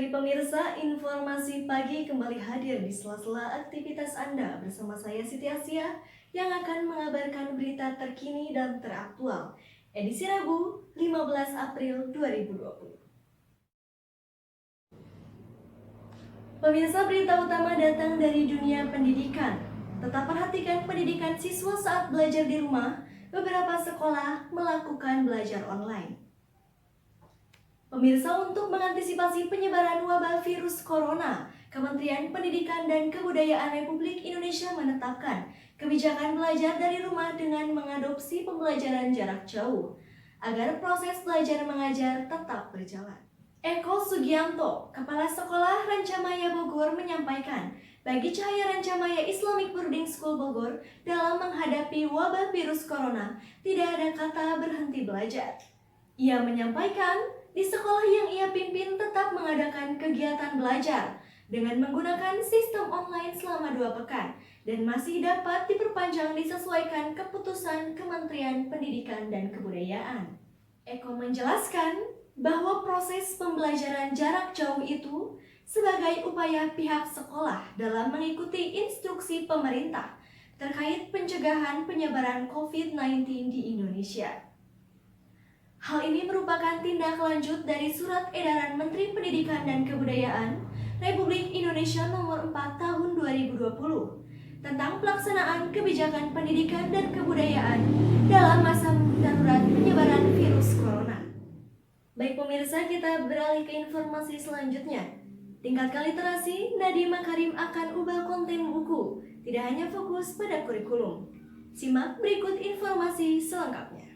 Baik pemirsa, informasi pagi kembali hadir di sela-sela aktivitas Anda bersama saya Siti Asia yang akan mengabarkan berita terkini dan teraktual. Edisi Rabu, 15 April 2020. Pemirsa, berita utama datang dari dunia pendidikan. Tetap perhatikan pendidikan siswa saat belajar di rumah. Beberapa sekolah melakukan belajar online. Pemirsa, untuk mengantisipasi penyebaran wabah virus corona, Kementerian Pendidikan dan Kebudayaan Republik Indonesia menetapkan kebijakan belajar dari rumah dengan mengadopsi pembelajaran jarak jauh agar proses belajar mengajar tetap berjalan. Eko Sugianto, Kepala Sekolah Rancamaya Bogor menyampaikan, bagi Cahaya Rancamaya Islamic Boarding School Bogor dalam menghadapi wabah virus corona, tidak ada kata berhenti belajar. Ia menyampaikan, di sekolah yang ia pimpin tetap mengadakan kegiatan belajar dengan menggunakan sistem online selama 2 pekan dan masih dapat diperpanjang disesuaikan keputusan Kementerian Pendidikan dan Kebudayaan. Eko menjelaskan bahwa proses pembelajaran jarak jauh itu sebagai upaya pihak sekolah dalam mengikuti instruksi pemerintah terkait pencegahan penyebaran COVID-19 di Indonesia. Hal ini merupakan tindak lanjut dari Surat Edaran Menteri Pendidikan dan Kebudayaan Republik Indonesia Nomor 4 Tahun 2020 tentang pelaksanaan kebijakan pendidikan dan kebudayaan dalam masa darurat penyebaran virus corona. Baik pemirsa, kita beralih ke informasi selanjutnya. Tingkatkan literasi, Nadiem Makarim akan ubah konten buku, tidak hanya fokus pada kurikulum. Simak berikut informasi selengkapnya.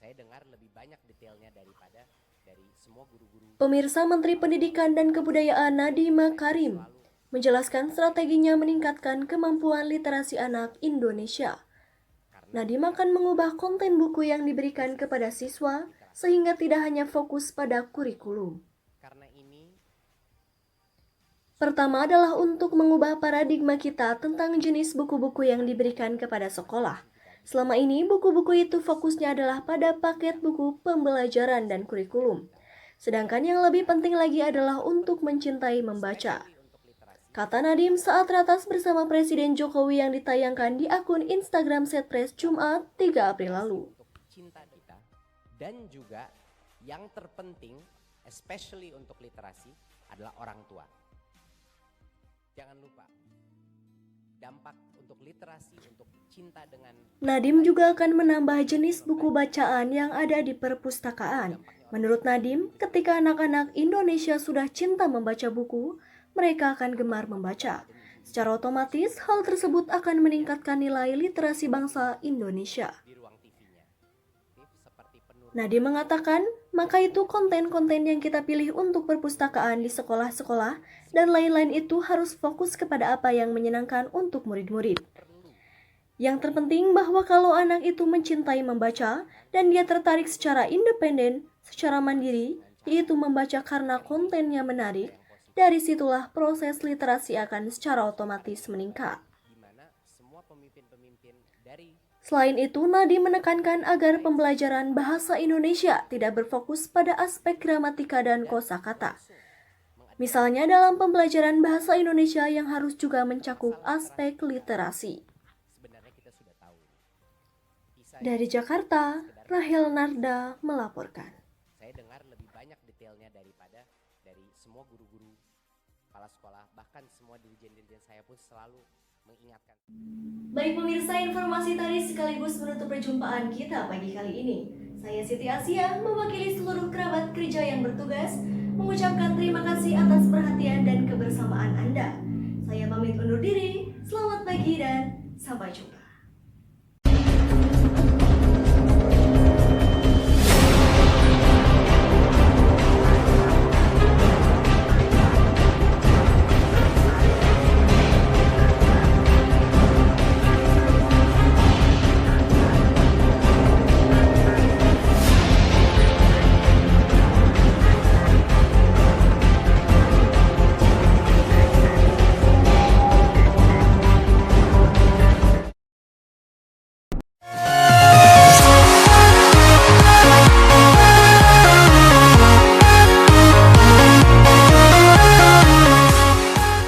Saya dengar lebih banyak detailnya daripada dari semua guru-guru. Pemirsa, Menteri Pendidikan dan Kebudayaan Nadiem Makarim menjelaskan strateginya meningkatkan kemampuan literasi anak Indonesia. Nadiem akan mengubah konten buku yang diberikan kepada siswa sehingga tidak hanya fokus pada kurikulum. Pertama adalah untuk mengubah paradigma kita tentang jenis buku-buku yang diberikan kepada sekolah. Selama ini, buku-buku itu fokusnya adalah pada paket buku pembelajaran dan kurikulum. Sedangkan yang lebih penting lagi adalah untuk mencintai membaca. Kata Nadiem saat ratas bersama Presiden Jokowi yang ditayangkan di akun Instagram Setpres Jumat 3 April lalu. Cinta kita dan juga yang terpenting, especially untuk literasi, adalah orang tua. Jangan lupa, dampak untuk literasi, untuk cinta dengan... Nadiem juga akan menambah jenis buku bacaan yang ada di perpustakaan. Menurut Nadiem, ketika anak-anak Indonesia sudah cinta membaca buku, mereka akan gemar membaca. Secara otomatis, hal tersebut akan meningkatkan nilai literasi bangsa Indonesia. Nadiem mengatakan, maka itu konten-konten yang kita pilih untuk perpustakaan di sekolah-sekolah dan lain-lain itu harus fokus kepada apa yang menyenangkan untuk murid-murid. Yang terpenting bahwa kalau anak itu mencintai membaca dan dia tertarik secara independen, secara mandiri, yaitu membaca karena kontennya menarik, dari situlah proses literasi akan secara otomatis meningkat. Selain itu, Nadiem menekankan agar pembelajaran bahasa Indonesia tidak berfokus pada aspek gramatika dan kosakata. Misalnya dalam pembelajaran bahasa Indonesia yang harus juga mencakup aspek literasi. Dari Jakarta, Rahel Narda melaporkan. Saya dengar lebih banyak detailnya daripada dari semua guru-guru, kepala sekolah, bahkan semua dirjen-dirjen saya pun selalu mengingatkan. Baik pemirsa, informasi tadi sekaligus menutup perjumpaan kita pagi kali ini. Saya Siti Asia, mewakili seluruh kerabat kerja yang bertugas, mengucapkan terima kasih atas perhatian dan kebersamaan Anda. Saya pamit undur diri, selamat pagi dan sampai jumpa.